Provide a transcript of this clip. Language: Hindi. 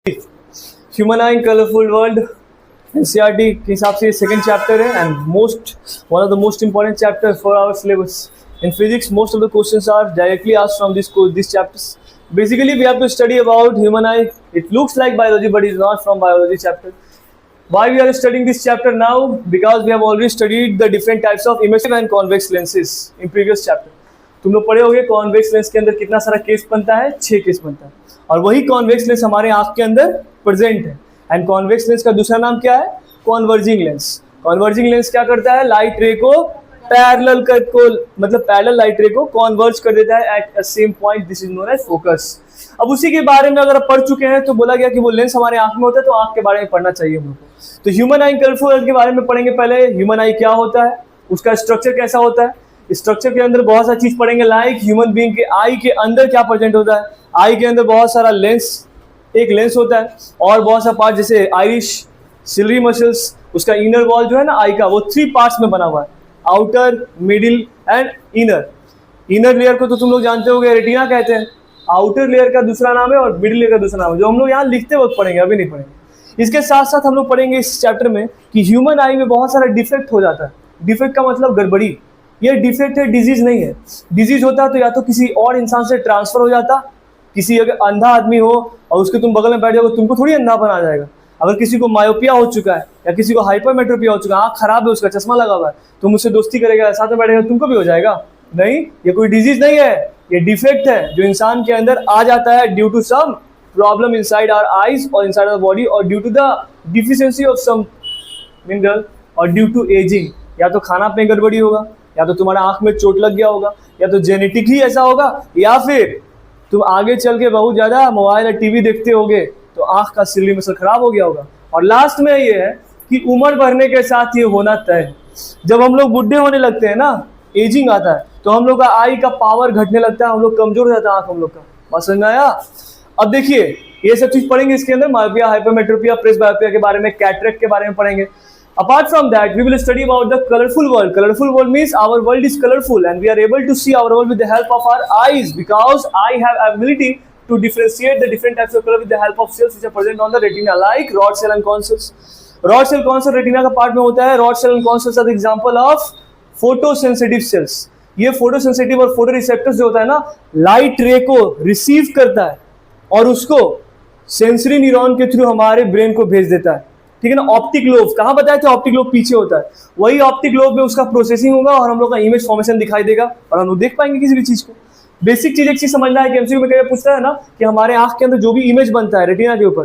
Human eye in colourful world NCERT के हिसाब से सेकंड चैप्टर है and one of the most important chapter for our syllabus. In physics, most of the questions are directly asked from these chapters. Basically, we have to study about human eye. It looks like biology, but it's not from biology chapter. Why we are studying this chapter now? Because we have already studied the different types of emissive and convex lenses in previous chapter. तुम लोग पढ़े होगे कॉन्वेक्स लेंस के अंदर कितना सारा केस बनता है, 6 केस बनता है, और वही कॉन्वेक्स लेंस हमारे आंख के अंदर प्रेजेंट है. एंड कॉन्वेक्स लेंस का दूसरा नाम क्या है? Converging lens. कॉन्वर्जिंग लेंस क्या करता है? लाइट रे को पैरेलल लाइट रे को कॉन्वर्ज कर देता है at a same point. This is known as focus. अब उसी के बारे में अगर पढ़ चुके हैं तो बोला गया कि वो लेंस हमारे आंख में होता है, तो आंख के बारे में पढ़ना चाहिए हम लोग को. तो ह्यूमन आई कलरफुल वर्ल्ड के बारे में पढ़ेंगे. पहले ह्यूमन आई क्या होता है, उसका स्ट्रक्चर कैसा होता है. स्ट्रक्चर के अंदर बहुत सारी चीज पढ़ेंगे, लाइक ह्यूमन बीइंग के आई के अंदर क्या प्रेजेंट होता है. आई के अंदर बहुत सारा एक लेंस होता है और बहुत सारा पार्ट, जैसे आइरिश, सिलरी मसल्स, उसका इनर वॉल जो है ना आई का, वो 3 पार्ट्स में बना हुआ है, outer, middle and inner. Inner layer को तो तुम लोग जानते होगे रेटिना कहते हैं. आउटर लेयर का दूसरा नाम है और मिडिल लेयर का दूसरा नाम है, जो हम लोग यहाँ लिखते वक्त पढ़ेंगे, अभी नहीं पढ़ेंगे. इसके साथ साथ हम लोग पढ़ेंगे इस चैप्टर में कि ह्यूमन आई में बहुत सारा डिफेक्ट हो जाता है. डिफेक्ट का मतलब गड़बड़ी. ये डिफेक्ट है, डिजीज नहीं है. डिजीज होता तो या तो किसी और इंसान से ट्रांसफर हो जाता. किसी अगर अंधा आदमी हो और उसके तुम बगल में बैठ जाओगे, तुमको थोड़ी अंधापन आ जाएगा. अगर किसी को मायोपिया हो चुका है या किसी को हाइपरमेट्रोपिया हो चुका है, आँख खराब है, उसका चश्मा लगा हुआ है, तुम उससे दोस्ती करेगा, साथ में बैठेगा, तुमको भी हो जाएगा? नहीं, ये कोई डिजीज नहीं है, ये डिफेक्ट है जो इंसान के अंदर आ जाता है due to some problem inside our eyes और इनसाइड आवर बॉडी, और due to the deficiency of some mineral, और ड्यू टू एजिंग. या तो खाना पे गड़बड़ी होगा, या तो तुम्हारा आंख में चोट लग गया होगा, या तो जेनेटिक ही ऐसा होगा, या फिर तुम आगे चल के बहुत ज्यादा मोबाइल या टीवी देखते होगे तो आंख का सिल्ली मसल खराब हो गया होगा. और लास्ट में ये है कि उम्र बढ़ने के साथ ये होना तय है. जब हम लोग बुढ़े होने लगते हैं ना, एजिंग आता है, तो हम लोग का आई का पावर घटने लगता है, हम लोग कमजोर हो जाता है आंख हम लोग का. बात समझ में आया? अब देखिए ये सब चीज पढ़ेंगे इसके अंदर. मायोपिया, हाइपरमेट्रोपिया, प्रेस बायोपिया के बारे में, कैटरेक्ट के बारे में पढ़ेंगे. Apart from that, we will study about the colorful world. Colorful world means our world is colorful and we are able to see our world with the help of our eyes, because eye have ability to differentiate the different types of color with the help of cells which are present on the retina, like rod cell and corn cells. Rod cell, corn cell retina का पार्ट में होता है. Rod cell and corn cells are the example of photosensitive cells. ये photosensitive और photoreceptors जो होता है ना, लाइट रे को रिसीव करता है और उसको सेंसरी न्यूरॉन के थ्रू हमारे ब्रेन को भेज देता है. ठीक है ना. ऑप्टिक लोब कहाँ बताया था? ऑप्टिक लोब पीछे होता है. वही ऑप्टिक लोब में उसका प्रोसेसिंग होगा और हम लोग का इमेज फॉर्मेशन दिखाई देगा और हम लोग देख पाएंगे किसी भी चीज को. बेसिक चीज एक चीज समझना है कि एमसीक्यू में क्या पूछता है ना कि हमारे आंख के अंदर जो भी इमेज बनता है रेटिना के ऊपर,